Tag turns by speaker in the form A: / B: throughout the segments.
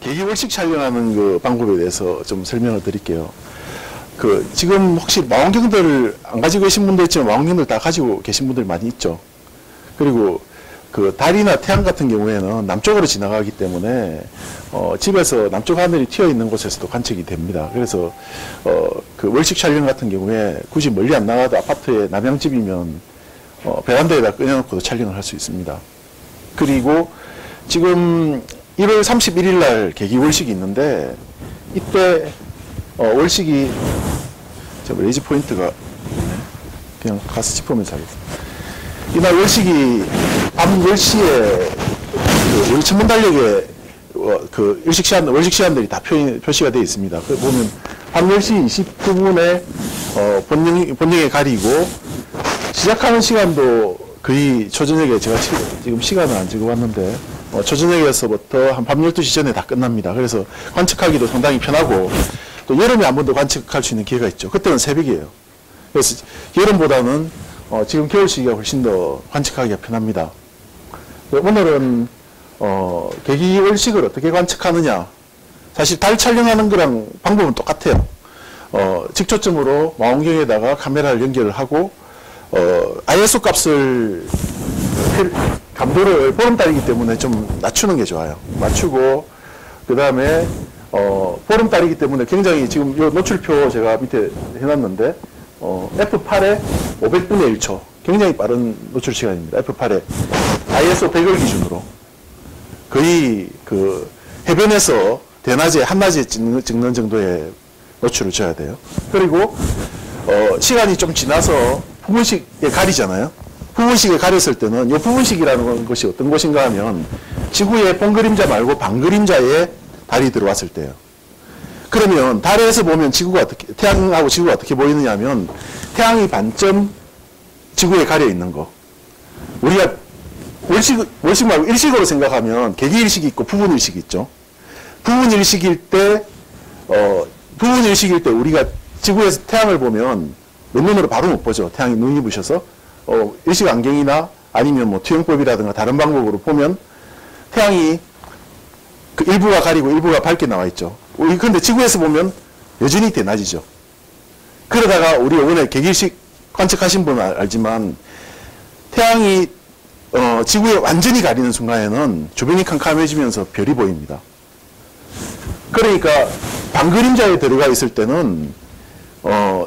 A: 계기월식 촬영하는 그 방법에 대해서 좀 설명을 드릴게요. 지금 혹시 망원경들 안 가지고 계신 분도 있지만 망원경들 다 가지고 계신 분들 많이 있죠. 그리고 달이나 태양 같은 경우에는 남쪽으로 지나가기 때문에 집에서 남쪽 하늘이 튀어 있는 곳에서도 관측이 됩니다. 그래서 월식 촬영 같은 경우에 굳이 멀리 안 나가도 아파트에 남양집이면 베란다에다 꺼내놓고도 촬영을 할 수 있습니다. 그리고 지금 1월 31일 날 계기월식이 있는데 이때 월식이 레이지 포인트가 그냥 가서 짚으면서 하겠습니다. 이날 월식이 밤 10시에 우리 천문달력에 월식 시간들이 다 표시가 되어 있습니다. 보면 밤 10시 29분에 본령에 가리고 시작하는 시간도 거의 초저녁에 제가 지금 시간을 안 적어봤는데 초저녁에서부터 한 밤 12시 전에 다 끝납니다. 그래서 관측하기도 상당히 편하고 또 여름에 한 번 더 관측할 수 있는 기회가 있죠. 그때는 새벽이에요. 그래서 여름보다는 지금 겨울 시기가 훨씬 더 관측하기가 편합니다. 오늘은 계기월식을 어떻게 관측하느냐. 사실 달 촬영하는 거랑 방법은 똑같아요. 직초점으로 망원경에다가 카메라를 연결을 하고 ISO 값을 감도를 보름달이기 때문에 좀 낮추는 게 좋아요. 맞추고 그 다음에 보름달이기 때문에 굉장히 지금 이 노출표 제가 밑에 해놨는데 F8에 500분의 1초 굉장히 빠른 노출 시간입니다. F8에 ISO 100을 기준으로 거의 해변에서 대낮에 한낮에 찍는 정도의 노출을 줘야 돼요. 그리고 시간이 좀 지나서 부분식에 가리잖아요. 부분식에 가렸을 때는 이 부분식이라는 것이 어떤 것인가 하면 지구의 본 그림자 말고 반 그림자에 달이 들어왔을 때예요. 그러면 달에서 보면 태양하고 지구가 어떻게 보이느냐 하면 태양이 반점 지구에 가려 있는 거. 우리가 월식 말고 일식으로 생각하면 계기일식이 있고 부분일식이 있죠. 부분일식일 때 우리가 지구에서 태양을 보면 맨눈으로 바로 못 보죠. 태양이 눈이 부셔서 일식 안경이나 아니면 뭐 투영법이라든가 다른 방법으로 보면 태양이 일부가 가리고 일부가 밝게 나와 있죠. 그런데 지구에서 보면 여전히 대낮이죠. 그러다가 우리 이번에 계기일식 관측하신 분은 알지만 태양이 지구에 완전히 가리는 순간에는 주변이 캄캄해지면서 별이 보입니다. 그러니까 반그림자에 들어가 있을 때는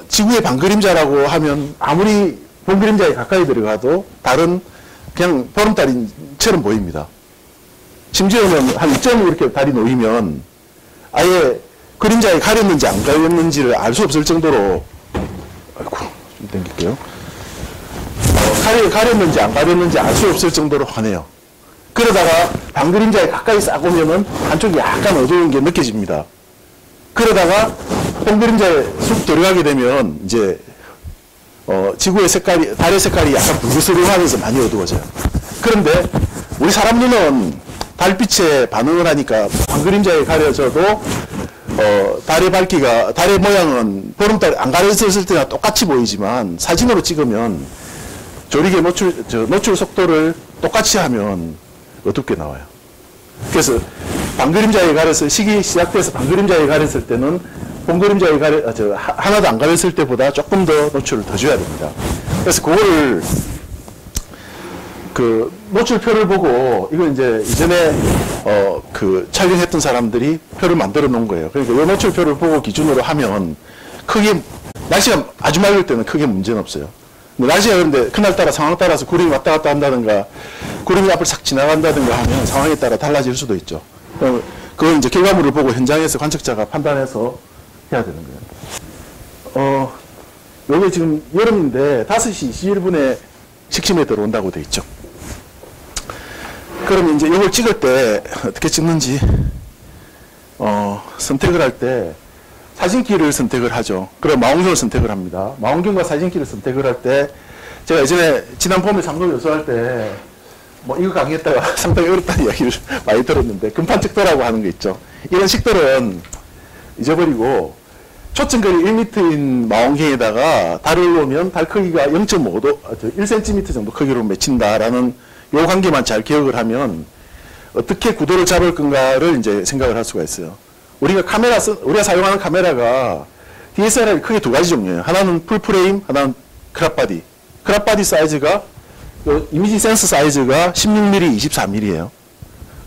A: 지구의 반그림자라고 하면 아무리 본그림자에 가까이 들어가도 달은 그냥 보름달처럼 보입니다. 심지어는 한 2점 이렇게 달이 놓이면 아예 그림자에 가렸는지 안 가렸는지를 알 수 없을 정도로 좀 당길게요. 가렸는지 안 가렸는지 알 수 없을 정도로 환해요. 그러다가 반그림자에 가까이 싹 오면은 한쪽이 약간 어두운 게 느껴집니다. 그러다가 본그림자에 쑥 들어가게 되면 이제 지구의 색깔이, 달의 색깔이 약간 붉으스름하면서 많이 어두워져요. 그런데 우리 사람 눈은 달빛에 반응을 하니까 반그림자에 가려져도 달의 모양은 보름달 안 가려졌을 때나 똑같이 보이지만 사진으로 찍으면 조리개 노출 속도를 똑같이 하면 어둡게 나와요. 그래서 반그림자에 가려서 시기 시작돼서 반그림자에 가렸을 때는 본그림자에 하나도 안 가렸을 때보다 조금 더 노출을 더 줘야 됩니다. 그래서 그거를 노출표를 보고 이건 이제 이전에 촬영했던 사람들이 표를 만들어 놓은 거예요. 그러니까 이 노출표를 보고 기준으로 하면 크게 날씨가 아주 맑을 때는 크게 문제는 없어요. 날씨가 그런데 그날따라 상황 따라서 구름이 왔다 갔다 한다든가 구름이 앞을 싹 지나간다든가 하면 상황에 따라 달라질 수도 있죠. 그건 이제 결과물을 보고 현장에서 관측자가 판단해서 해야 되는 거예요. 여기 지금 여름인데 5시 21분에 식심에 들어온다고 돼 있죠. 그럼 이제 이걸 찍을 때 어떻게 찍는지 선택을 할 때 사진기를 선택을 하죠. 그럼 망원경을 선택을 합니다. 망원경과 사진기를 선택을 할 때 제가 예전에 지난 봄에 상도 요소할 때 뭐 이거 강의했다가 상당히 어렵다는 이야기를 많이 들었는데 금판측도라고 하는 게 있죠. 이런 식들은 잊어버리고 초점거리 1m인 망원경에다가 달을 놓으면 달 크기가 0.5도, 1cm 정도 크기로 맺힌다라는 요 관계만 잘 기억을 하면 어떻게 구도를 잡을 건가를 이제 생각을 할 수가 있어요. 우리가 사용하는 카메라가 DSLR이 크게 두 가지 종류예요. 하나는 풀프레임, 하나는 크롭바디. 크롭바디 사이즈가 이미지 센서 사이즈가 16mm, 24mm예요.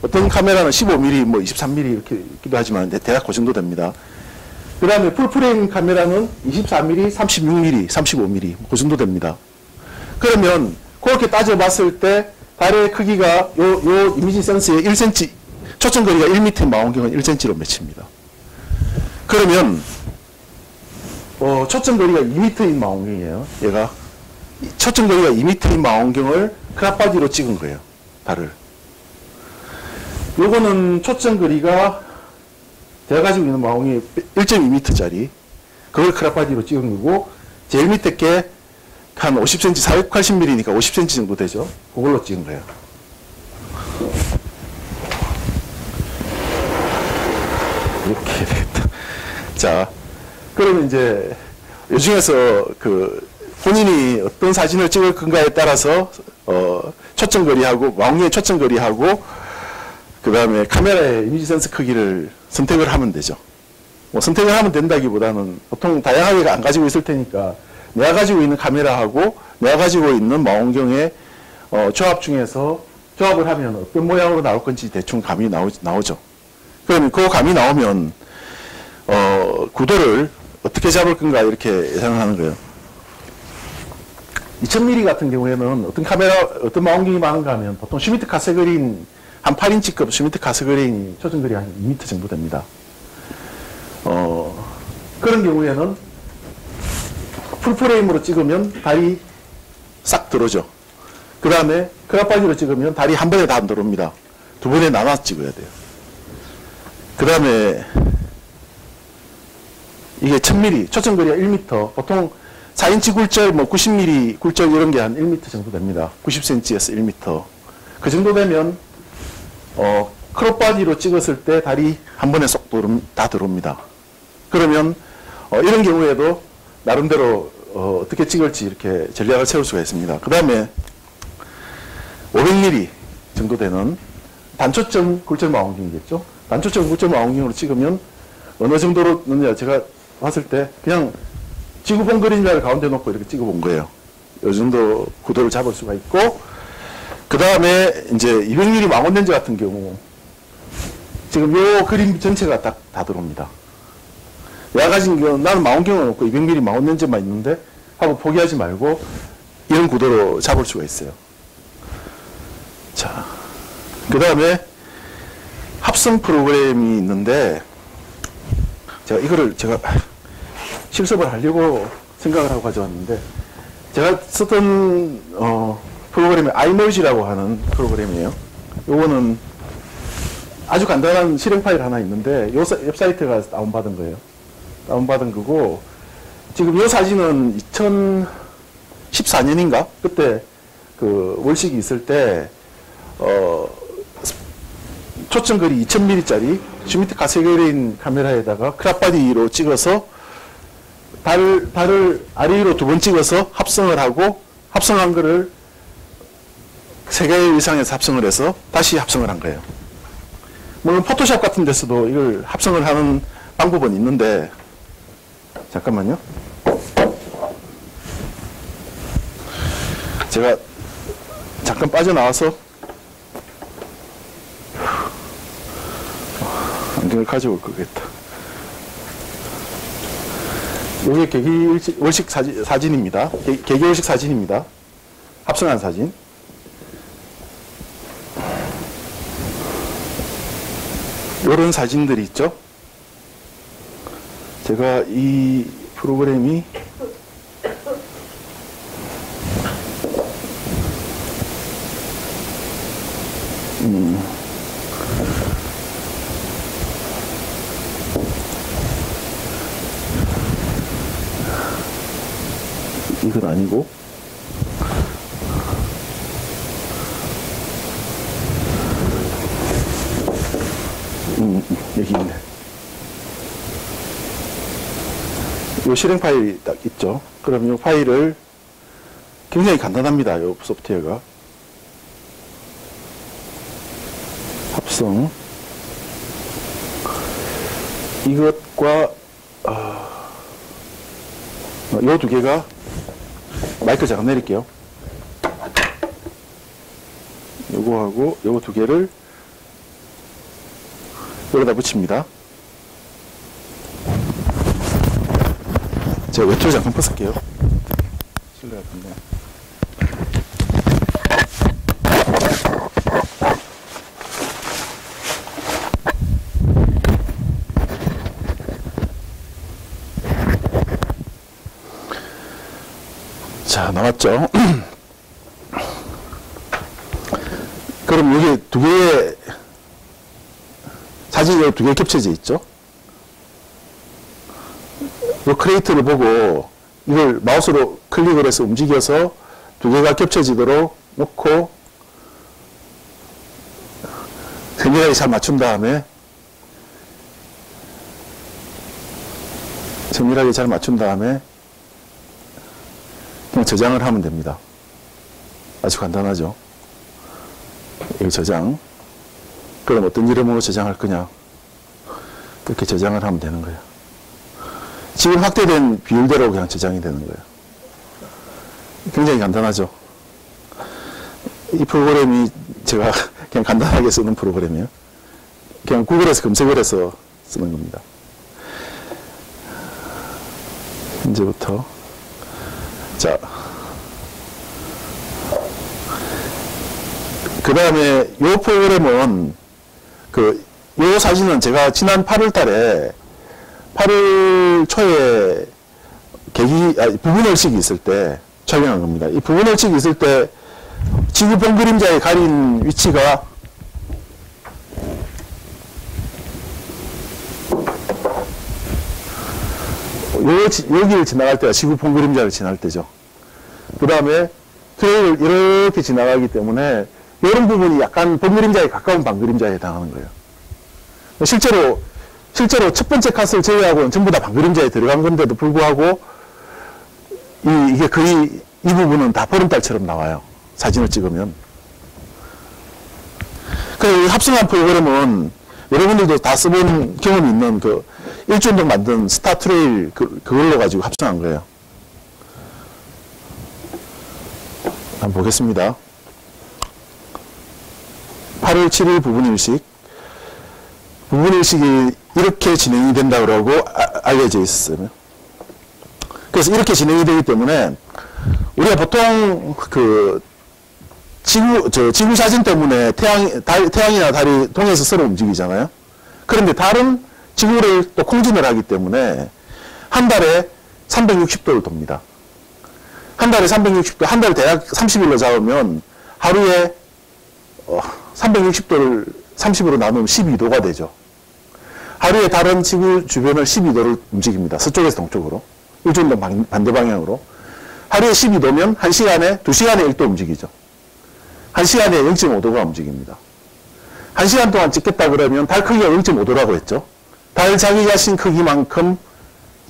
A: 어떤 카메라는 15mm, 뭐 23mm 이렇게 있기도 하지만 대략 그 정도 됩니다. 그 다음에 풀프레임 카메라는 24mm, 36mm, 35mm 그 정도 됩니다. 그러면 그렇게 따져봤을 때 달의 크기가 요 이미지 센서의 1cm, 초점거리가 1m인 망원경은 1cm로 맺힙니다. 그러면 초점거리가 2m인 망원경이에요. 얘가 초점거리가 2m인 망원경을 크롭바디로 찍은 거예요. 달을. 요거는 초점거리가 제가 가지고 있는 망원경이 1.2m짜리 그걸 크롭바디로 찍은 거고, 제일 밑에 게 한 50cm, 480mm니까 50cm 정도 되죠. 그걸로 찍은 거예요. 이렇게 되겠다. 자, 그러면 이제 이 중에서 그 본인이 어떤 사진을 찍을 건가에 따라서 초점거리하고 망원경의 초점거리하고 그 다음에 카메라의 이미지 센서 크기를 선택을 하면 되죠. 뭐 선택을 하면 된다기보다는 보통 다양하게 안 가지고 있을 테니까 내가 가지고 있는 카메라하고 내가 가지고 있는 망원경의 조합 중에서 조합을 하면 어떤 모양으로 나올 건지 대충 감이 나오죠. 그러면 그 감이 나오면 구도를 어떻게 잡을 건가 이렇게 예상을 하는 거예요. 2000mm 같은 경우에는 어떤 망원경이 많은가 하면 보통 슈미트 카세그린 한 8인치급 슈미트 카세그린이 초점거리 한 2m 정도 됩니다. 그런 경우에는 풀프레임으로 찍으면 달이 싹 들어오죠. 그 다음에 크롭바디로 찍으면 달이 한 번에 다 안 들어옵니다. 두 번에 나눠서 찍어야 돼요. 그 다음에 이게 1000mm, 초점거리가 1m, 보통 4인치 굴절, 뭐 90mm 굴절 이런 게 한 1m 정도 됩니다. 90cm에서 1m. 그 정도 되면 크롭바디로 찍었을 때 달이 한 번에 쏙 다 들어옵니다. 그러면 이런 경우에도 나름대로 어떻게 찍을지 이렇게 전략을 세울 수가 있습니다. 그 다음에 500mm 정도 되는 단초점 굴절 망원경이겠죠. 단초점 굴절 망원경으로 찍으면 어느 정도로 넣느냐, 제가 봤을 때 그냥 지구본 그림자를 가운데 놓고 이렇게 찍어본 거예요. 이 정도 구도를 잡을 수가 있고, 그 다음에 이제 200mm 망원 렌즈 같은 경우 지금 요 그림 전체가 다 들어옵니다. 내가 가진 경우 나는 망원경은 없고 200mm 망원 렌즈만 있는데 하고 포기하지 말고 이런 구도로 잡을 수가 있어요. 자, 그 다음에 합성 프로그램이 있는데 제가 실습을 하려고 생각을 하고 가져왔는데, 제가 썼던 프로그램이 iMerge라고 하는 프로그램이에요. 요거는 아주 간단한 실행 파일 하나 있는데 요 웹사이트가 다운받은 거예요. 다운받은 거고, 지금 이 사진은 2014년인가? 그때 그 월식이 있을 때 초점거리 2000mm짜리 슈미트 카세그린 카메라에다가 크롭바디로 찍어서 달을 아래 위로 두 번 찍어서 합성을 하고, 합성한 거를 3개 이상에서 합성을 해서 다시 합성을 한 거예요. 물론 포토샵 같은 데서도 이걸 합성을 하는 방법은 있는데, 잠깐만요. 제가 잠깐 빠져나와서 안경을 가져올 거겠다. 이게 계기월식 사진입니다. 계기월식 사진입니다. 합성한 사진. 이런 사진들이 있죠. 제가 이 프로그램이 이건 아니고, 여기 있네. 이 실행 파일이 딱 있죠. 그럼 이 파일을 굉장히 간단합니다. 이 소프트웨어가 합성. 이것과 요 두 개가 마이크 잠깐 내릴게요. 요거하고 요거 두 개를 여기다 붙입니다. 제가 외투를 잠깐 벗을게요. 실내가 좋네. 자, 나왔죠? 그럼 여기 두 개의 사진이 두 개 겹쳐져 있죠? 이 크레이트를 보고 이걸 마우스로 클릭을 해서 움직여서 두 개가 겹쳐지도록 놓고 세밀하게 잘 맞춘 다음에 그냥 저장을 하면 됩니다. 아주 간단하죠. 이 저장. 그럼 어떤 이름으로 저장할 거냐. 이렇게 저장을 하면 되는 거예요. 지금 확대된 비율대로 그냥 저장이 되는 거예요. 굉장히 간단하죠. 이 프로그램이 제가 그냥 간단하게 쓰는 프로그램이에요. 그냥 구글에서 검색을 해서 쓰는 겁니다. 이제부터 자, 그 다음에 이 프로그램은 이 사진은 제가 지난 8월 달에 8월 초에 부분월식이 있을 때 촬영한 겁니다. 이 부분월식이 있을 때 지구 본 그림자에 가린 위치가 여기를 지나갈 때가 지구 본 그림자를 지날 때죠. 그 다음에 트레일을 이렇게 지나가기 때문에 이런 부분이 약간 본 그림자에 가까운 반 그림자에 해당하는 거예요. 실제로 첫 번째 컷을 제외하고는 전부 다 반 그림자에 들어간 건데도 불구하고 이게 거의 이 부분은 다 보름달처럼 나와요. 사진을 찍으면. 그 합성한 프로그램은 여러분들도 다 써본 경험이 있는 일주운동 만든 스타 트레일 그걸로 가지고 합성한 거예요. 한번 보겠습니다. 8월 7일 부분일식. 부분일식이 이렇게 진행이 된다고 그러고 알려져 있었어요. 그래서 이렇게 진행이 되기 때문에 우리가 보통 지구 사진 때문에 태양이나 달이 동에서 서로 움직이잖아요. 그런데 달은 지구를 또 공전을 하기 때문에 한 달에 360도를 돕니다. 한 달에 360도, 한 달 대략 30일로 잡으면 하루에 360도를 30으로 나누면 12도가 되죠. 하루에 달은 지구 주변을 12도를 움직입니다. 서쪽에서 동쪽으로. 일주운동 반대 방향으로. 하루에 12도면 1시간에 2시간에 1도 움직이죠. 1시간에 0.5도가 움직입니다. 1시간 동안 찍겠다 그러면 달 크기가 0.5도라고 했죠. 달 자기 자신 크기만큼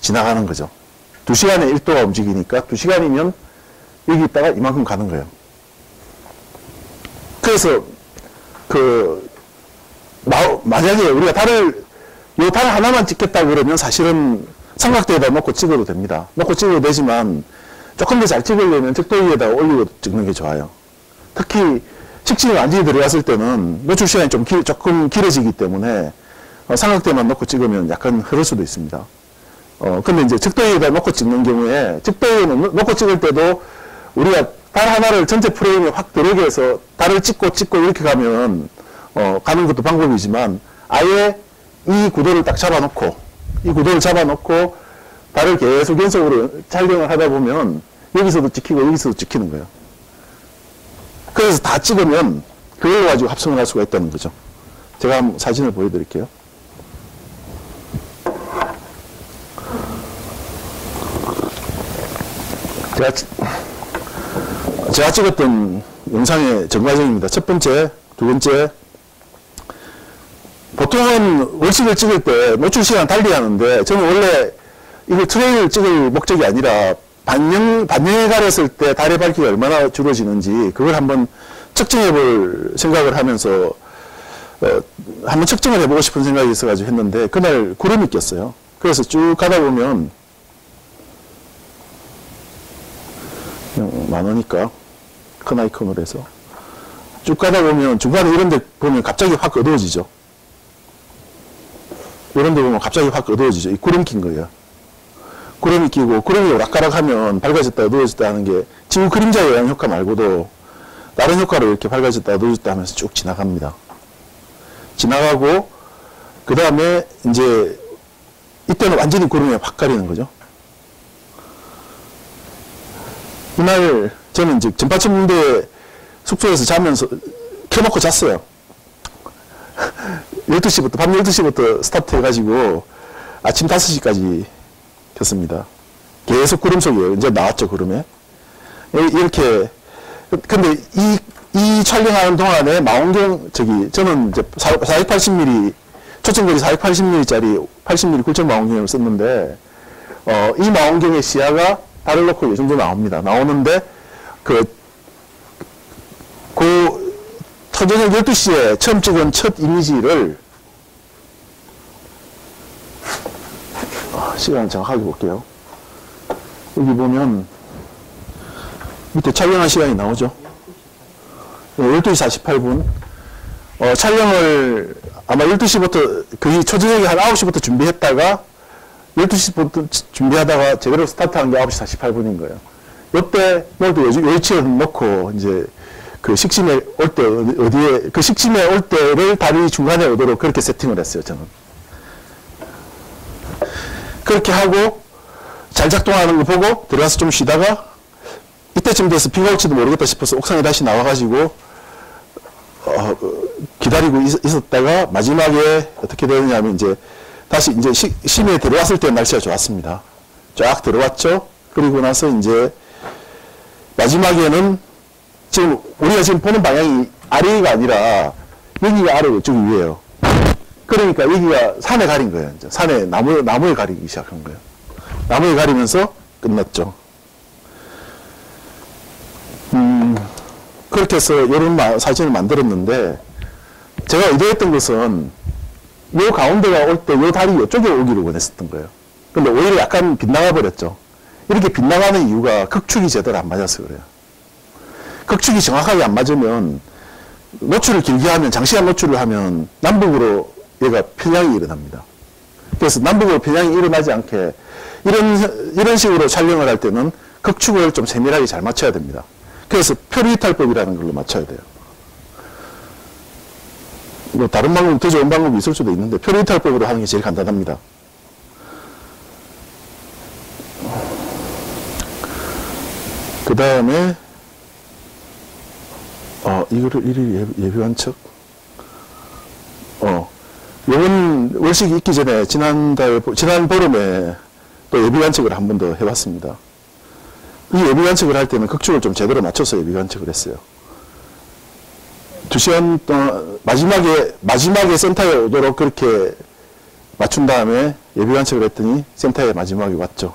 A: 지나가는 거죠. 2시간에 1도가 움직이니까 2시간이면 여기 있다가 이만큼 가는 거예요. 그래서 만약에 우리가 요 달 하나만 찍겠다 그러면 사실은 삼각대에다 놓고 찍어도 됩니다. 놓고 찍어도 되지만 조금 더 잘 찍으려면 적도 위에다 올리고 찍는 게 좋아요. 특히 식진이 완전히 들어갔을 때는 노출 시간이 조금 길어지기 때문에 삼각대만 놓고 찍으면 약간 흐를 수도 있습니다. 근데 이제 적도위에다 놓고 찍는 경우에 적도위에는 놓고 찍을 때도 우리가 달 하나를 전체 프레임에 확 들어오게 해서 달을 찍고 이렇게 가면 가는 것도 방법이지만 아예 이 구도를 딱 잡아놓고 달을 계속 연속으로 촬영을 하다 보면 여기서도 찍히고 여기서도 찍히는 거예요. 그래서 다 찍으면 그걸 가지고 합성을 할 수가 있다는 거죠. 제가 한번 사진을 보여드릴게요. 제가 찍었던 영상의 전과정입니다. 첫 번째, 두 번째. 보통은 월식을 찍을 때 노출 시간 달리 하는데 저는 원래 이걸 트레일을 찍을 목적이 아니라 반영에 가렸을 때 달의 밝기가 얼마나 줄어지는지 그걸 한번 측정해 볼 생각을 하면서 한번 측정을 해보고 싶은 생각이 있어가지고 했는데, 그날 구름이 꼈어요. 그래서 쭉 가다 보면, 그냥 많으니까, 큰 아이콘으로 해서. 쭉 가다 보면, 중간에 이런 데 보면 갑자기 확 어두워지죠. 이런 데 보면 갑자기 확 어두워지죠. 이 구름 낀 거예요. 구름이 끼고, 구름이 오락가락 하면 밝아졌다 어두워졌다 하는 게, 지구 그림자 영향 효과 말고도, 다른 효과로 이렇게 밝아졌다 어두워졌다 하면서 쭉 지나갑니다. 지나가고, 그 다음에 이제 이때는 완전히 구름이 확 가리는 거죠. 이날 저는 이제 전파천문대 숙소에서 자면서 켜놓고 잤어요. 12시부터, 밤 12시부터 스타트 해가지고 아침 5시까지 켰습니다. 계속 구름 속이에요. 이제 나왔죠, 구름에. 이렇게, 근데 이 촬영하는 동안에 망원경, 저는 이제 480mm, 초점거리 480mm짜리 80mm 굴절 망원경을 썼는데, 이 망원경의 시야가 달을 놓고 이 정도 나옵니다. 나오는데, 저녁 12시에 처음 찍은 첫 이미지를, 시간 정확하게 볼게요. 여기 보면, 밑에 촬영한 시간이 나오죠. 12시 48분. 촬영을 아마 12시부터, 거의 초저녁에 한 9시부터 준비했다가, 12시부터 준비하다가 제대로 스타트한 게 9시 48분인 거예요. 이때, 뭘또 요일치를 놓고, 이제, 그 식심에 올 때, 어디에, 그 식심에 올 때를 다리 중간에 오도록 그렇게 세팅을 했어요, 저는. 그렇게 하고, 잘 작동하는 거 보고, 들어가서 좀 쉬다가, 이때쯤 돼서 비가 올지도 모르겠다 싶어서 옥상에 다시 나와가지고, 기다리고 있었다가, 마지막에 어떻게 되느냐면, 이제, 다시 이제 심에 들어왔을 때 날씨가 좋았습니다. 쫙 들어왔죠? 그리고 나서 이제, 마지막에는, 지금, 우리가 지금 보는 방향이 아래가 아니라, 여기가 아래고 저기 위에요. 그러니까 여기가 산에 가린 거예요. 이제 산에 나무에 가리기 시작한 거예요. 나무에 가리면서 끝났죠. 그렇게 해서 이런 사진을 만들었는데, 제가 의도했던 것은, 요 가운데가 올 때 요 다리 이쪽에 오기를 원했었던 거예요. 근데 오히려 약간 빗나가 버렸죠. 이렇게 빗나가는 이유가 극축이 제대로 안 맞아서 그래요. 극축이 정확하게 안 맞으면, 노출을 길게 하면, 장시간 노출을 하면, 남북으로 얘가 편향이 일어납니다. 그래서 남북으로 편향이 일어나지 않게, 이런 식으로 촬영을 할 때는 극축을 좀 세밀하게 잘 맞춰야 됩니다. 그래서 표류이탈법이라는 걸로 맞춰야 돼요. 뭐 다른 방법, 더 좋은 방법이 있을 수도 있는데, 표류이탈법으로 하는 게 제일 간단합니다. 그 다음에, 이거를 일일 예비한 척. 요번 월식이 있기 전에 지난 보름에 또 예비관측을 한 번 더 해봤습니다. 이 예비관측을 할 때는 극축을 좀 제대로 맞춰서 예비관측을 했어요. 2시간 동안 마지막에 센터에 오도록 그렇게 맞춘 다음에 예비관측을 했더니 센터에 마지막에 왔죠.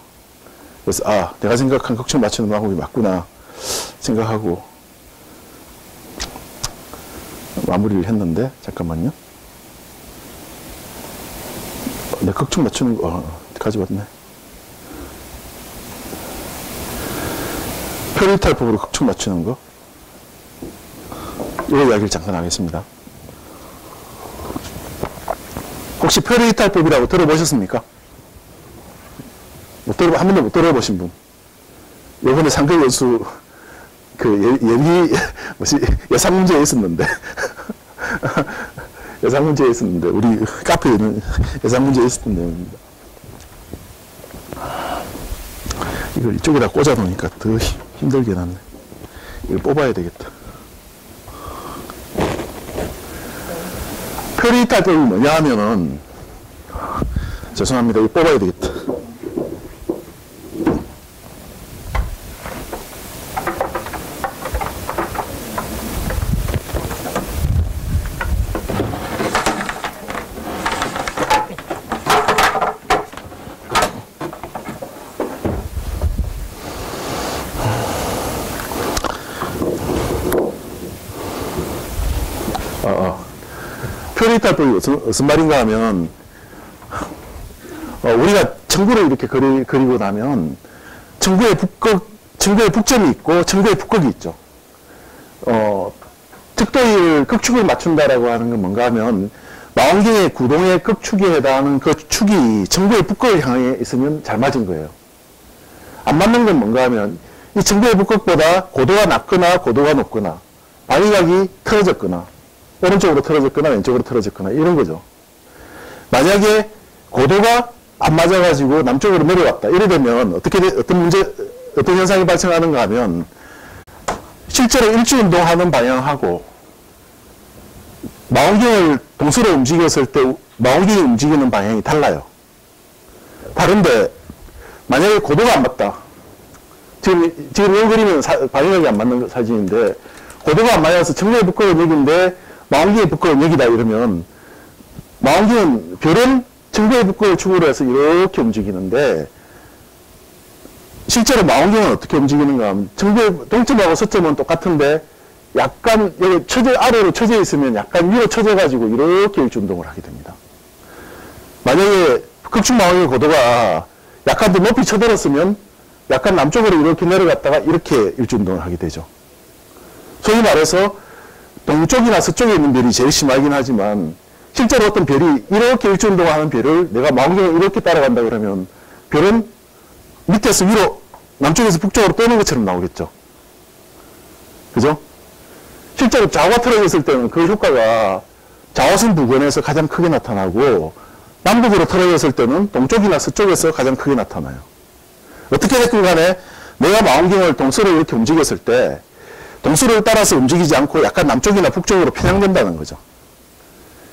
A: 그래서 내가 생각한 극축 맞추는 방법이 맞구나 생각하고 마무리를 했는데, 잠깐만요. 내 극축 맞추는 거, 가져왔네. 표류이탈법으로 극축 맞추는 거. 이 이야기를 잠깐 하겠습니다. 혹시 표류이탈법이라고 들어보셨습니까? 한 번도 못 들어보신 분? 요번에 상대연수 예상 문제에 있었는데. 예상 문제에 있었는데, 우리 카페에는 예상 문제에 있었던 내용입니다. 이걸 이쪽에다 꽂아 놓으니까 더 힘들게 났네. 이걸 뽑아야 되겠다. 표류이탈법이 뭐냐 하면은, 죄송합니다. 이거 뽑아야 되겠다. 표리탈법이 무슨 말인가 하면, 우리가 청구를 이렇게 그리고 나면, 청구의 북점이 있고, 청구의 북극이 있죠. 특도일 극축을 맞춘다라고 하는 건 뭔가 하면, 망원경의 구동의 극축에 해당하는 그 축이 청구의 북극을 향해 있으면 잘 맞은 거예요. 안 맞는 건 뭔가 하면, 이 청구의 북극보다 고도가 낮거나 고도가 높거나, 방위각이 틀어졌거나, 오른쪽으로 틀어졌거나 왼쪽으로 틀어졌거나, 이런 거죠. 만약에 고도가 안 맞아가지고 남쪽으로 내려왔다. 이래 되면 어떤 현상이 발생하는가 하면, 실제로 일주운동하는 방향하고, 망원경을 동서로 움직였을 때 망원경이 움직이는 방향이 달라요. 다른데, 만약에 고도가 안 맞다. 지금 이 그림은 방향이 안 맞는 사진인데, 고도가 안 맞아서 청구의 북극은 여기인데, 망원경의 북극은 여기다 이러면, 망원경은, 별은 청구의 북극을 축으로 해서 이렇게 움직이는데, 실제로 망원경은 어떻게 움직이는가 하면, 청구의 동점하고 서점은 똑같은데, 약간 여기 아래로 쳐져 있으면 약간 위로 쳐져가지고 이렇게 일주운동을 하게 됩니다. 만약에 극축 망원경의 고도가 약간 더 높이 쳐들었으면 약간 남쪽으로 이렇게 내려갔다가 이렇게 일주운동을 하게 되죠. 소위 말해서 동쪽이나 서쪽에 있는 별이 제일 심하긴 하지만 실제로 어떤 별이 이렇게 일주운동을 하는 별을 내가 망원경을 이렇게 따라간다 그러면 별은 밑에서 위로 남쪽에서 북쪽으로 떠는 것처럼 나오겠죠. 그죠? 실제로 좌우가 틀어졌을 때는 그 효과가 좌우선 부근에서 가장 크게 나타나고 남북으로 틀어졌을 때는 동쪽이나 서쪽에서 가장 크게 나타나요. 어떻게 됐든 간에 내가 망원경을 동서로 이렇게 움직였을 때 동서를 따라서 움직이지 않고 약간 남쪽이나 북쪽으로 편향된다는 거죠.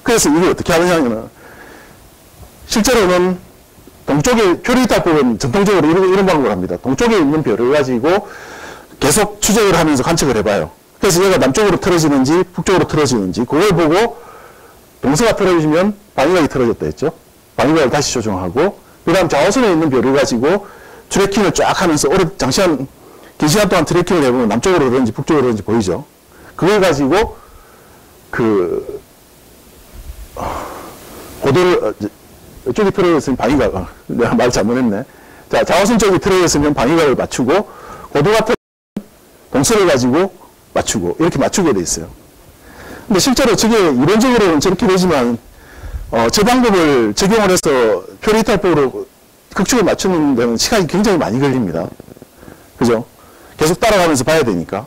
A: 그래서 이걸 어떻게 하느냐면 실제로는 동쪽에 표리탈법은 전통적으로 이런 방법을 합니다. 동쪽에 있는 별을 가지고 계속 추적을 하면서 관측을 해봐요. 그래서 얘가 남쪽으로 틀어지는지 북쪽으로 틀어지는지 그걸 보고 동서가 틀어지면 방위각이 틀어졌다 했죠. 방위각을 다시 조정하고 그 다음 좌우선에 있는 별을 가지고 트래킹을 쫙 하면서 긴 시간 동안 트래킹을 해보면 남쪽으로 그런지 북쪽으로 그런지 보이죠. 그걸 가지고 고도를 이쪽이 틀어졌으면 방위각 내가 말 잘못했네. 자, 좌우선 쪽이 틀어졌으면 방위각을 맞추고 고도가 틀어졌으면 동서를 가지고 맞추고 이렇게 맞추게 돼 있어요. 근데 실제로 저게 이론적으로는 저렇게 되지만 저 방법을 적용을 해서 표리탈법으로 극축을 맞추는 데는 시간이 굉장히 많이 걸립니다. 그죠? 계속 따라가면서 봐야 되니까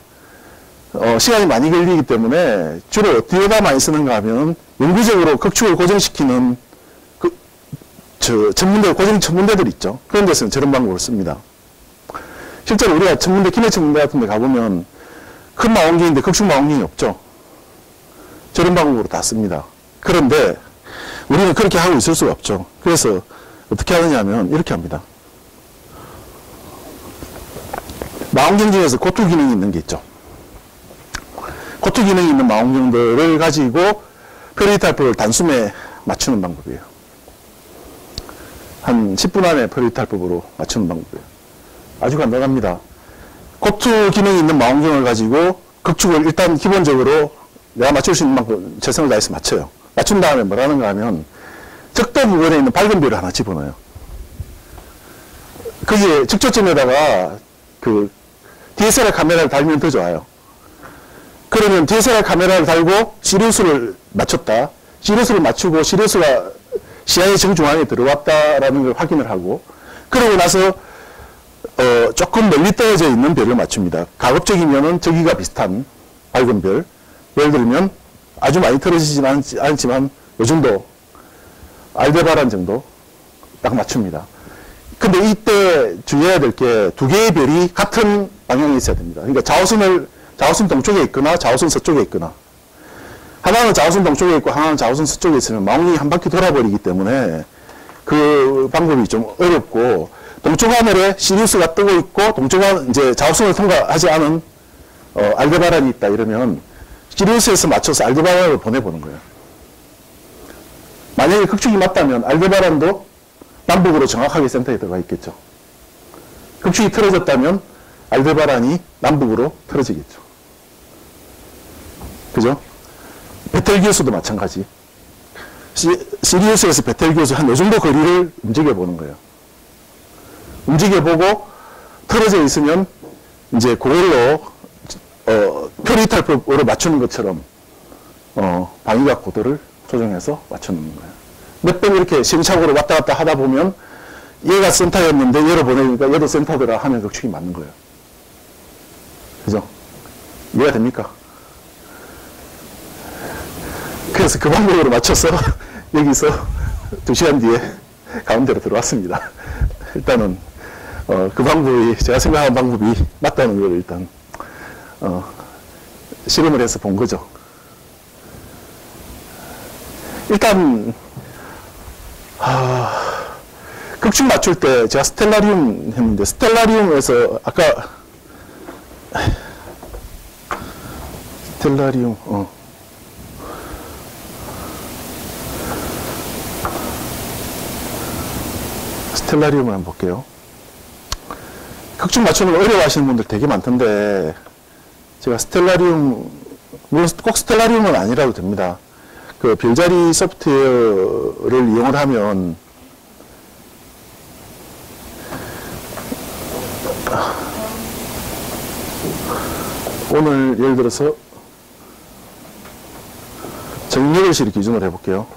A: 시간이 많이 걸리기 때문에 주로 어디에다 많이 쓰는가 하면 영구적으로 극축을 고정시키는 고정 천문대들 있죠. 그런 데서는 저런 방법을 씁니다. 실제로 우리가 기내 천문대 같은 데 가보면 큰 망원경인데 극축 망원경이 없죠. 저런 방법으로 다 씁니다. 그런데 우리는 그렇게 하고 있을 수가 없죠. 그래서 어떻게 하느냐 하면 이렇게 합니다. 망원경 중에서 고투 기능이 있는 게 있죠. 고투 기능이 있는 망원경들을 가지고 표리탈법을 단숨에 맞추는 방법이에요. 한 10분 안에 표리탈법으로 맞추는 방법이에요. 아주 간단합니다. 고투 기능이 있는 망원경을 가지고 극축을 일단 기본적으로 내가 맞출 수 있는 만큼 최선을 다해서 맞춰요. 맞춘 다음에 뭘 하는가 하면 적도 부근에 있는 밝은 별을 하나 집어넣어요. 거기에 직조점에다가 DSLR 카메라를 달면 더 좋아요. 그러면 DSLR 카메라를 달고 시리우스를 맞췄다. 시리우스를 맞추고 시리우스가 시야의 정중앙에 들어왔다라는 걸 확인을 하고 그러고 나서 조금 멀리 떨어져 있는 별을 맞춥니다. 가급적이면은 저기가 비슷한 밝은 별. 예를 들면 아주 많이 틀어지지는 않지만 이 정도, 알데바란 정도 딱 맞춥니다. 근데 이때 주의해야 될 게 두 개의 별이 같은 방향에 있어야 됩니다. 그러니까 좌우선 동쪽에 있거나 좌우선 서쪽에 있거나 하나는 좌우선 동쪽에 있고 하나는 좌우선 서쪽에 있으면 망원경이 한 바퀴 돌아버리기 때문에 그 방법이 좀 어렵고 동쪽 하늘에 시리우스가 뜨고 있고 이제 좌우선을 통과하지 않은 알데바란이 있다 이러면 시리우스에서 맞춰서 알데바란을 보내보는 거예요. 만약에 극축이 맞다면 알데바란도 남북으로 정확하게 센터에 들어가 있겠죠. 극축이 틀어졌다면 알데바란이 남북으로 틀어지겠죠. 그죠? 베텔기우스도 마찬가지. 시리우스에서 베텔기우스 한 요 정도 거리를 움직여보는 거예요. 움직여보고 틀어져 있으면 이제 그걸로 표리탈법으로 맞추는 것처럼 방위각 고도를 조정해서 맞춰놓는 거예요. 몇 번 이렇게 시행착오로 왔다 갔다 하다 보면 얘가 센터였는데 얘로 보내니까 얘도 센터더라 하면 극축이 맞는 거예요. 그죠? 이해가 됩니까? 그래서 그 방법으로 맞춰서 여기서 2시간 뒤에 가운데로 들어왔습니다. 일단은 그 방법이 제가 생각한 방법이 맞다는 걸 일단 실험을 해서 본 거죠. 일단 극축 맞출 때 제가 스텔라리움 했는데 스텔라리움에서 아까 스텔라리움 스텔라리움을 한번 볼게요. 극축 맞추는 걸 어려워하시는 분들 되게 많던데 제가 스텔라리움 물론 꼭 스텔라리움은 아니라도 됩니다. 그 별자리 소프트웨어를 이용을 하면 오늘 예를 들어서 저녁 8시를 기준으로 해볼게요.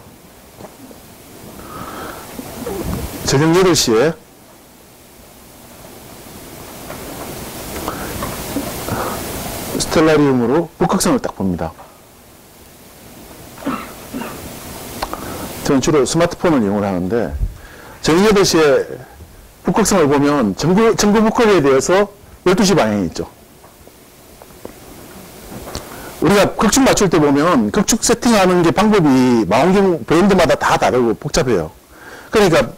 A: 저녁 8시에 스텔라리움으로 북극성을 딱 봅니다. 저는 주로 스마트폰을 이용을 하는데 저녁 8시에 북극성을 보면 정구 북극에 대해서 12시 방향이 있죠. 우리가 극축 맞출 때 보면 극축 세팅하는 게 방법이 망원경 브랜드마다 다 다르고 복잡해요. 그러니까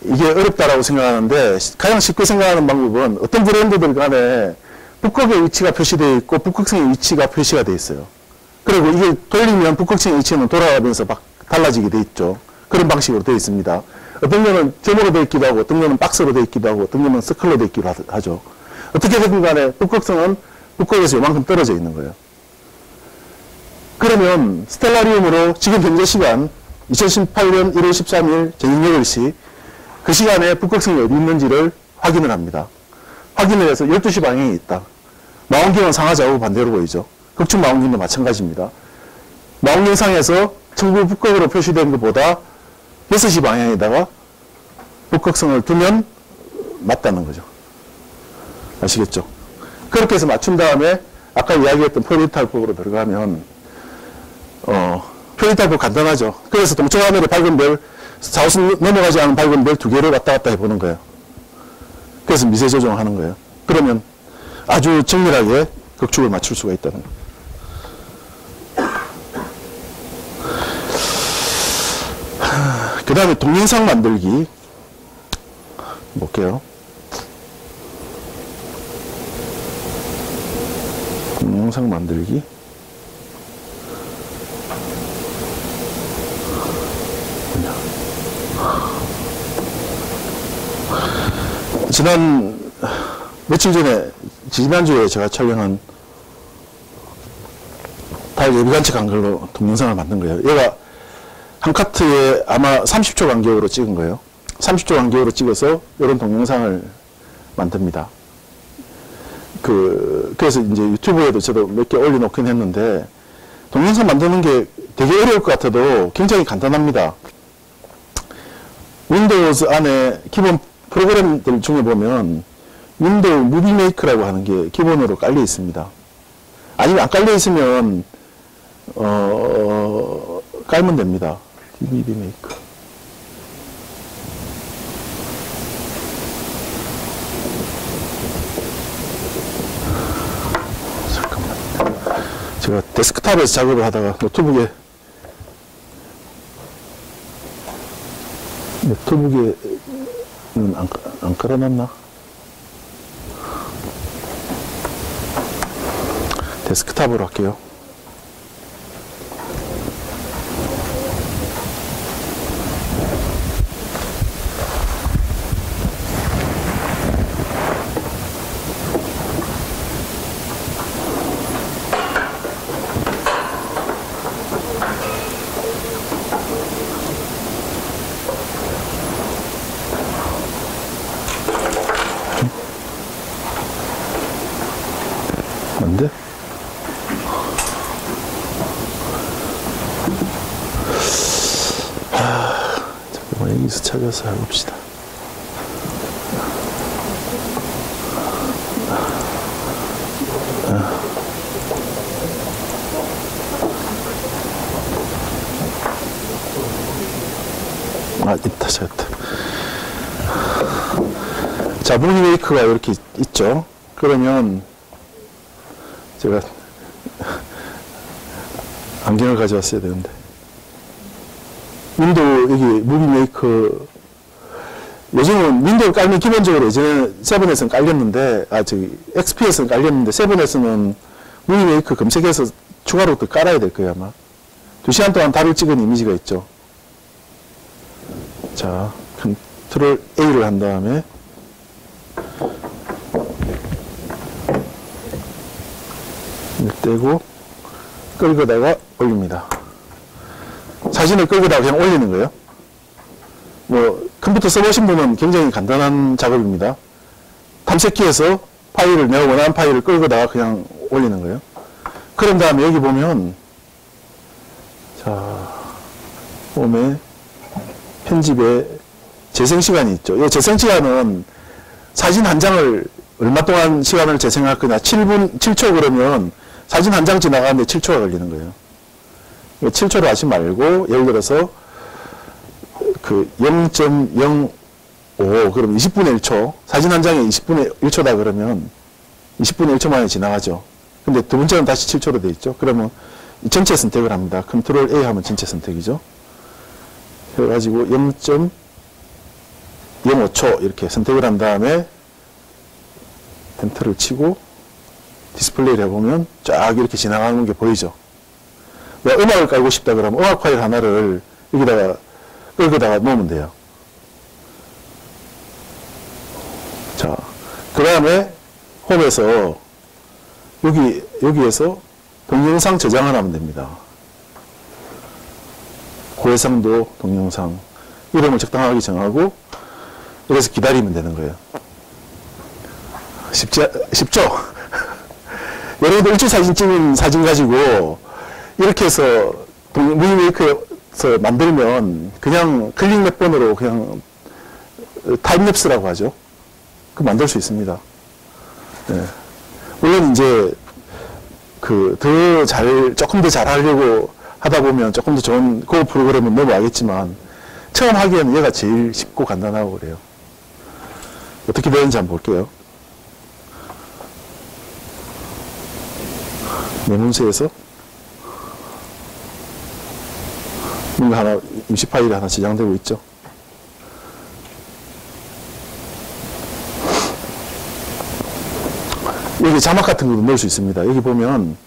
A: 이게 어렵다라고 생각하는데 가장 쉽게 생각하는 방법은 어떤 브랜드들 간에 북극의 위치가 표시되어 있고 북극성의 위치가 표시가 되어 있어요. 그리고 이게 돌리면 북극성의 위치는 돌아가면서 막 달라지게 되어 있죠. 그런 방식으로 되어 있습니다. 어떤 거는 점으로 되어 있기도 하고 어떤 거는 박스로 되어 있기도 하고 어떤 거는 서클로 되어 있기도 하죠. 어떻게든 간에 북극성은 북극에서 요만큼 떨어져 있는 거예요. 그러면 스텔라리움으로 지금 현재 시간 2018년 1월 13일 저녁 8시 그 시간에 북극성이 어디 있는지를 확인을 합니다. 확인을 해서 12시 방향에 있다. 망원경은 상하좌우 반대로 보이죠. 극축 망원경도 마찬가지입니다. 망원경상에서 정구 북극으로 표시된 것보다 6시 방향에다가 북극성을 두면 맞다는 거죠. 아시겠죠? 그렇게 해서 맞춘 다음에 아까 이야기했던 표리탈법으로 들어가면 표리탈법 간단하죠. 그래서 동쪽 하늘의 밝은 별, 사우스 넘어가지 않은 밝은 별 2개를 왔다 갔다 해보는 거예요. 그래서 미세 조정하는 거예요. 그러면 아주 정밀하게 극축을 맞출 수가 있다는 거예요. 그 다음에 동영상 만들기 볼게요. 동영상 만들기 며칠 전에 지난주에 제가 촬영한 달 예비관측 안글로 동영상을 만든 거예요. 얘가 한 카트에 아마 30초 간격으로 찍은 거예요. 30초 간격으로 찍어서 이런 동영상을 만듭니다. 그래서 이제 유튜브에도 저도 몇 개 올려놓긴 했는데 동영상 만드는 게 되게 어려울 것 같아도 굉장히 간단합니다. 윈도우즈 안에 기본 프로그램들 중에 보면 윈도우 무비 메이커라고 하는 게 기본으로 깔려 있습니다. 아니면 안 깔려 있으면 깔면 됩니다. 무비 메이커. 잠깐만. 제가 데스크탑에서 작업을 하다가 노트북에는 안 깔아놨나? 데스크탑으로 할게요. 잠깐만, 여기서 찾아서 해봅시다. 있다, 찾았다. 자, 무비 메이커가 이렇게 있죠. 그러면, 제가, 안경을 가져왔어야 되는데. 윈도우, 여기, 무비 메이커. 요즘은 윈도우를 깔면 기본적으로 예전에 7에서는 깔렸는데, XP에서는 깔렸는데, 7에서는 무비 메이커 검색해서 추가로 또 깔아야 될 거예요, 아마. 2시간 동안 달을 찍은 이미지가 있죠. 자, 컨트롤 A를 한 다음에, 떼고, 끌고다가 올립니다. 사진을 끌고다가 그냥 올리는 거예요. 뭐, 컴퓨터 써보신 분은 굉장히 간단한 작업입니다. 탐색기에서 파일을, 내가 원하는 파일을 끌고다가 그냥 올리는 거예요. 그런 다음에 여기 보면, 자, 홈에 편집에 재생시간이 있죠. 이 재생시간은 사진 한 장을 얼마 동안 시간을 재생할 거냐. 7초 그러면 사진 한 장 지나가는데 7초가 걸리는 거예요. 7초로 하지 말고, 예를 들어서, 0.05, 그럼 20분의 1초, 사진 한 장에 20분의 1초다 그러면 20분의 1초 만에 지나가죠. 근데 두 번째는 다시 7초로 돼 있죠. 그러면 전체 선택을 합니다. 컨트롤 A 하면 전체 선택이죠. 그래가지고 0.05초 이렇게 선택을 한 다음에 엔터를 치고 디스플레이를 해보면 쫙 이렇게 지나가는 게 보이죠. 내가 음악을 깔고 싶다 그러면 음악 파일 하나를 여기다가 끌고다가 놓으면 돼요. 자, 그 다음에 홈에서 여기에서 동영상 저장을 하면 됩니다. 고해상도 동영상 이름을 적당하게 정하고 그래서 기다리면 되는 거예요. 쉽죠? 여러분들 일주 사진 찍은 사진 가지고 이렇게 해서 무비메이커에서 만들면 그냥 클릭 몇 번으로 그냥 타임랩스라고 하죠. 그 만들 수 있습니다. 네. 물론 이제 조금 더 잘하려고 하다 보면 조금 더 좋은 그 프로그램은 넘어가겠지만 처음 하기에는 얘가 제일 쉽고 간단하고 그래요. 어떻게 되는지 한번 볼게요. 내 문서에서 뭔가 하나 임시 파일이 하나 저장되고 있죠. 여기 자막 같은 것도 넣을 수 있습니다. 여기 보면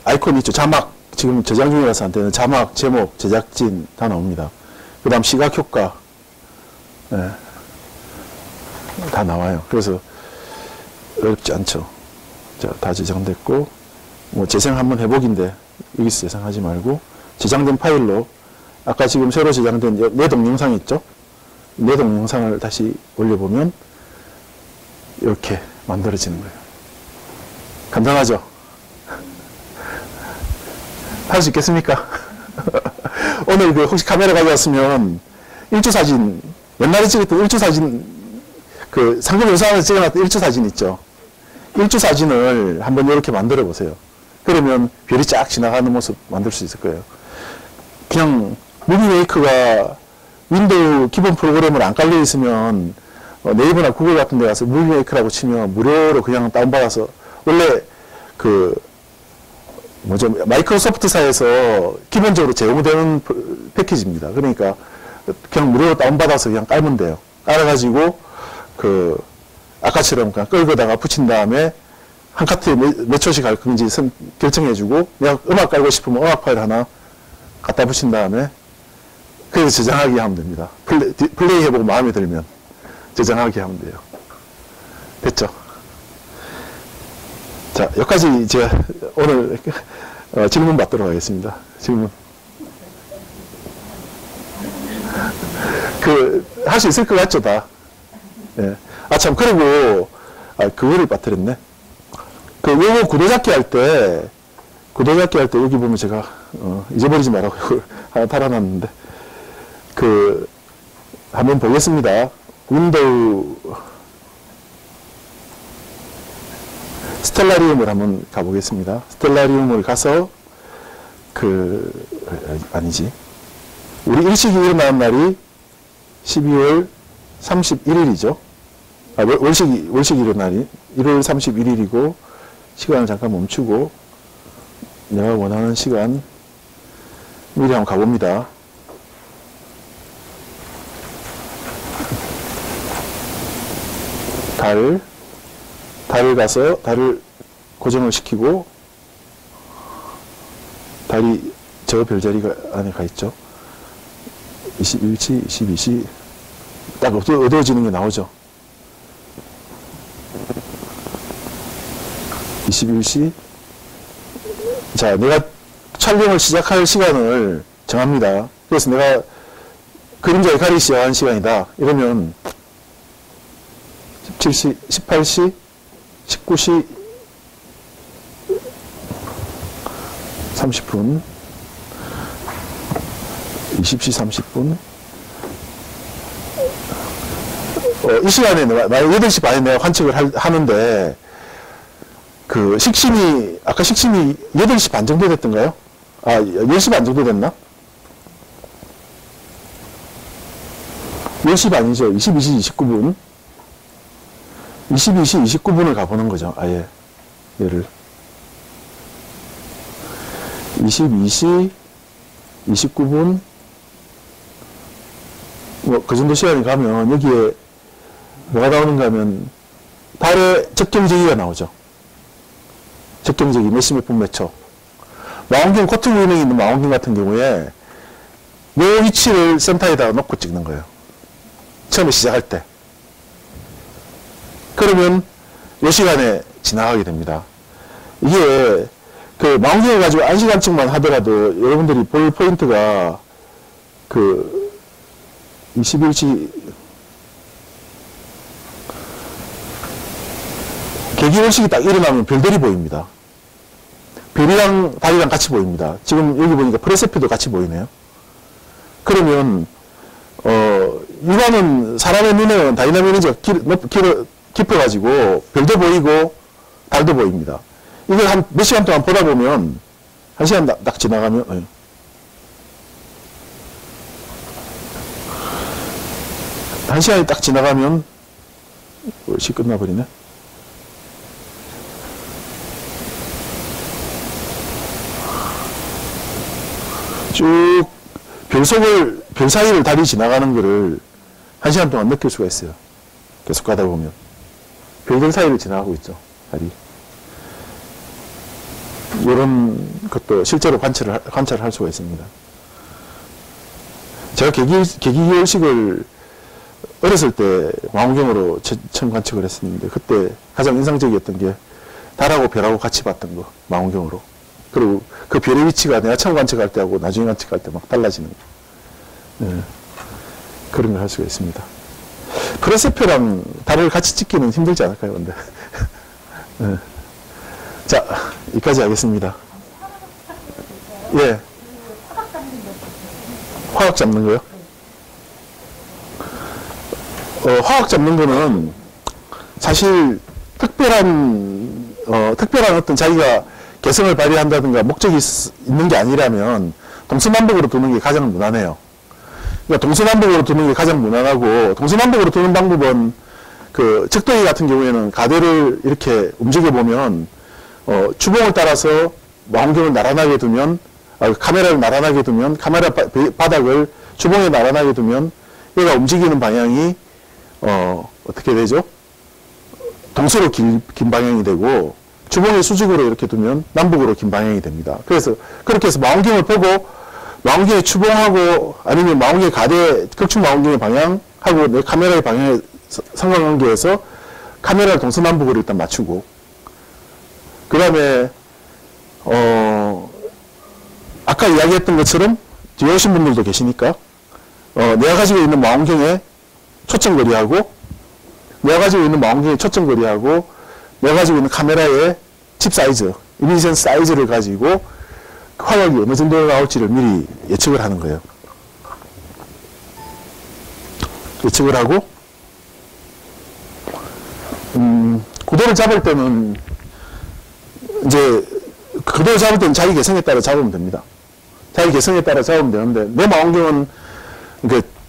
A: 아이콘 있죠. 자막 지금 저장 중이라서 안 되는 자막, 제목, 제작진 다 나옵니다. 그 다음 시각 효과 다 나와요. 그래서 어렵지 않죠. 자, 다 저장됐고 재생 한번 해보기인데 여기서 재생하지 말고 저장된 파일로 아까 지금 새로 저장된 내 동영상 있죠? 내 동영상을 다시 올려보면 이렇게 만들어지는 거예요. 간단하죠? 할 수 있겠습니까? 오늘 혹시 카메라 가져왔으면 일주 사진, 옛날에 찍었던 일주 사진, 상금 영상에서 찍어놨던 일주 사진 있죠? 일주 사진을 한번 이렇게 만들어 보세요. 그러면 별이 쫙 지나가는 모습 만들 수 있을 거예요. 그냥 무비메이커가 윈도우 기본 프로그램을 안 깔려 있으면 네이버나 구글 같은 데 가서 무비메이커라고 치면 무료로 그냥 다운받아서 원래 마이크로소프트사에서 기본적으로 제공되는 패키지입니다. 그러니까 그냥 무료로 다운받아서 그냥 깔면 돼요. 깔아가지고 아까처럼 그냥 끌고다가 붙인 다음에 한 카트에 몇 초씩 갈 건지 결정해주고 그냥 음악 깔고 싶으면 음악 파일 하나 갖다 붙인 다음에 그래서 저장하기 하면 됩니다. 플레이 해보고 마음에 들면 저장하기 하면 돼요. 됐죠? 자, 여기까지 제가 오늘 질문 받도록 하겠습니다. 질문. 할 수 있을 것 같죠, 다? 예. 참, 그리고, 그거를 빠뜨렸네. 외모 구도잡기 할 때, 고등학교 할 때 여기 보면 제가 잊어버리지 말라고 이걸 하나 달아놨는데 한번 보겠습니다. 윈도우 스텔라리움을 한번 가보겠습니다. 스텔라리움을 가서 아니지. 우리 일식이 일어나는 날이 12월 31일이죠. 월식이 일어나는 날이 1월 31일이고, 시간을 잠깐 멈추고, 내가 원하는 시간, 미리 한번 가봅니다. 달을 가서, 달을 고정을 시키고, 달이 저 별자리가 안에 가 있죠. 21시, 22시, 딱 어두워지는 게 나오죠. 21시. 자, 내가 촬영을 시작할 시간을 정합니다. 그래서 내가 그림자에 가리기 시작한 시간이다. 이러면 17시, 18시, 19시 30분, 20시 30분. 이 시간에 만약 8시 반에 내가 관측을 하는데, 아까 식심이 8시 반 정도 됐던가요? 10시 반 정도 됐나? 10시 반이죠. 22시 29분. 22시 29분을 가보는 거죠. 아예. 얘를. 22시 29분. 그 정도 시간이 가면, 여기에 뭐가 나오는가 하면, 달의 적경제기가 나오죠. 적경제기 몇십 분 몇 초. 망원경 코트 기능이 있는 망원경 같은 경우에 요 위치를 센터에다가 놓고 찍는 거예요. 처음에 시작할 때. 그러면 요 시간에 지나가게 됩니다. 이게 망원경을 가지고 안시관측만 하더라도 여러분들이 볼 포인트가 21시 개기월식이 딱 일어나면 별들이 보입니다. 별이랑 달이랑 같이 보입니다. 지금 여기 보니까 프레세표도 같이 보이네요. 그러면 일반은 사람의 눈은 다이나믹 렌즈가 깊어가지고 별도 보이고 달도 보입니다. 이걸 한 몇 시간 동안 보다 보면 한 시간 딱 지나가면 한 시간이 딱 지나가면 시 끝나버리네. 쭉 별 사이를 달이 지나가는 거를 한 시간 동안 느낄 수가 있어요. 계속 가다 보면 별들 사이를 지나가고 있죠, 달이. 이런 것도 실제로 관찰할 수가 있습니다. 제가 개기월식을 어렸을 때 망원경으로 처음 관측을 했었는데, 그때 가장 인상적이었던 게 달하고 별하고 같이 봤던 거, 망원경으로. 그리고 그 별의 위치가 내가 처음 관측할 때하고 나중에 관측할 때 막 달라지는 거. 네. 그런 걸 할 수가 있습니다. 프레세표랑 달을 같이 찍기는 힘들지 않을까요, 근데? 네. 자, 여기까지 하겠습니다. 예. 화학 잡는 거요? 화학 잡는 거는 사실 특별한 어떤 자기가 개성을 발휘한다든가 목적이 있는 게 아니라면 동서남북으로 두는 게 가장 무난해요. 그러니까 동서남북으로 두는 게 가장 무난하고, 동서남북으로 두는 방법은 척도기 같은 경우에는 가대를 이렇게 움직여 보면 주봉을 따라서 망원경을 나란하게 두면, 카메라를 나란하게 두면, 카메라 바닥을 주봉에 나란하게 두면 얘가 움직이는 방향이 어떻게 되죠? 동서로 긴 방향이 되고, 주봉의 수직으로 이렇게 두면 남북으로 긴 방향이 됩니다. 그래서 그렇게 해서 망원경을 보고 망원경의 추봉하고 아니면 망원경의 가대 극축 망원경의 방향하고 내 카메라의 방향에 상관관계해서 카메라를 동서남북으로 일단 맞추고, 그 다음에 아까 이야기했던 것처럼 뒤에 오신 분들도 계시니까 내가 가지고 있는 망원경의 초점거리하고 내가 가지고 있는 망원경의 초점거리하고 내가 가지고 있는 카메라의 칩 사이즈, 이미션 사이즈를 가지고 화각이 어느 정도 나올지를 미리 예측을 하는 거예요. 예측을 하고, 구도를 잡을 때는, 이제, 구도를 잡을 때는 자기 개성에 따라 잡으면 됩니다. 자기 개성에 따라 잡으면 되는데, 내 망원경은,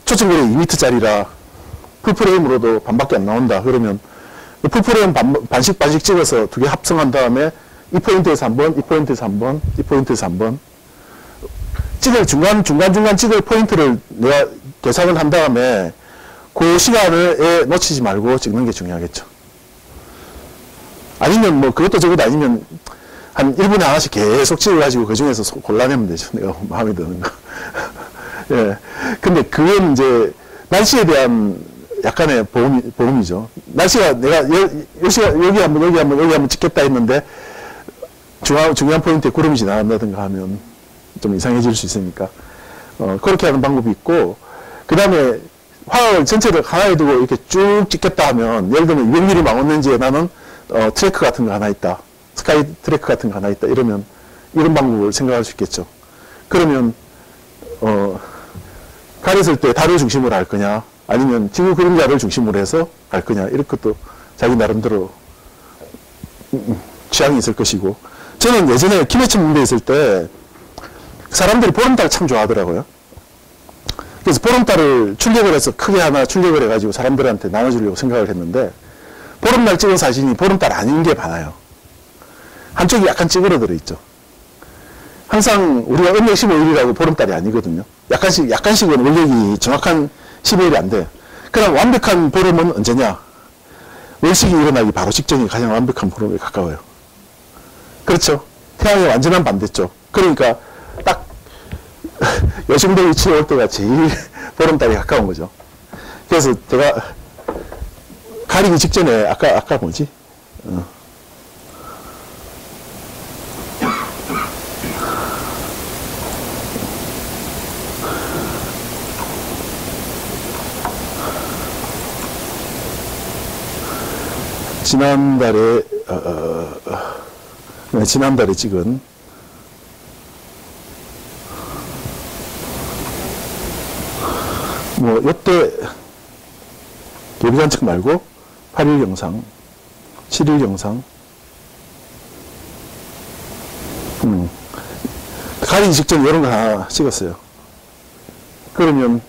A: 초점거리 2m짜리라, 풀프레임으로도 반밖에 안 나온다. 그러면, 풀프레임 반씩 찍어서 두 개 합성한 다음에, 이 포인트에서 한 번, 이 포인트에서 한 번, 이 포인트에서 한 번, 중간 찍을 포인트를 내가 계산을 한 다음에, 그 시간을 놓치지 말고 찍는 게 중요하겠죠. 아니면 뭐 그것도 저것도 아니면 한 1분에 하나씩 계속 찍어가지고 그 중에서 골라내면 되죠. 내가 마음에 드는 거. 예. 근데 그건 이제 날씨에 대한 약간의 보험이죠. 날씨가 내가 여기 한번 찍겠다 했는데 중요한 포인트에 구름이 지나간다든가 하면 좀 이상해질 수 있으니까. 그렇게 하는 방법이 있고, 그 다음에 화각을 전체를 하나에 두고 이렇게 쭉 찍겠다 하면, 예를 들면 200mm 망원렌즈에 나는 트래크 같은 거 하나 있다. 스카이 트래크 같은 거 하나 있다. 이러면 이런 방법을 생각할 수 있겠죠. 그러면 가렸을 때 달을 중심으로 할 거냐, 아니면 지구 그림자를 중심으로 해서 할 거냐, 이런 것도 자기 나름대로 취향이 있을 것이고. 저는 예전에 김해천 문대 있을 때 사람들이 보름달 참 좋아하더라고요. 그래서 보름달을 출력을 해서 크게 하나 출력을 해가지고 사람들한테 나눠주려고 생각을 했는데, 보름달 찍은 사진이 보름달 아닌 게 많아요. 한쪽이 약간 찌그러들어 있죠. 항상 우리가 음력 15일이라고 보름달이 아니거든요. 약간씩은 원력이 정확한 15일이 안 돼. 그럼 완벽한 보름은 언제냐? 월식이 일어나기 바로 직전이 가장 완벽한 보름에 가까워요. 그렇죠? 태양의 완전한 반대죠. 그러니까 딱 여심도 위치에 올 때가 제일 보름달이 가까운 거죠. 그래서 제가 가리기 직전에 아까 뭐지? 지난달에 찍은 뭐 이때 예비관측 말고 8일 영상, 7일 영상, 가리기 직전 이런 거 하나 찍었어요. 그러면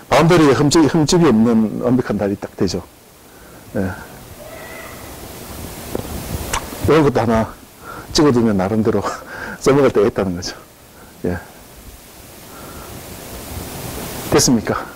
A: 바운더리에 흠집이 없는 완벽한 달이 딱 되죠. 예. 이런 것도 하나 찍어두면 나름대로 써먹을 때가 있다는 거죠. 예. 됐습니까?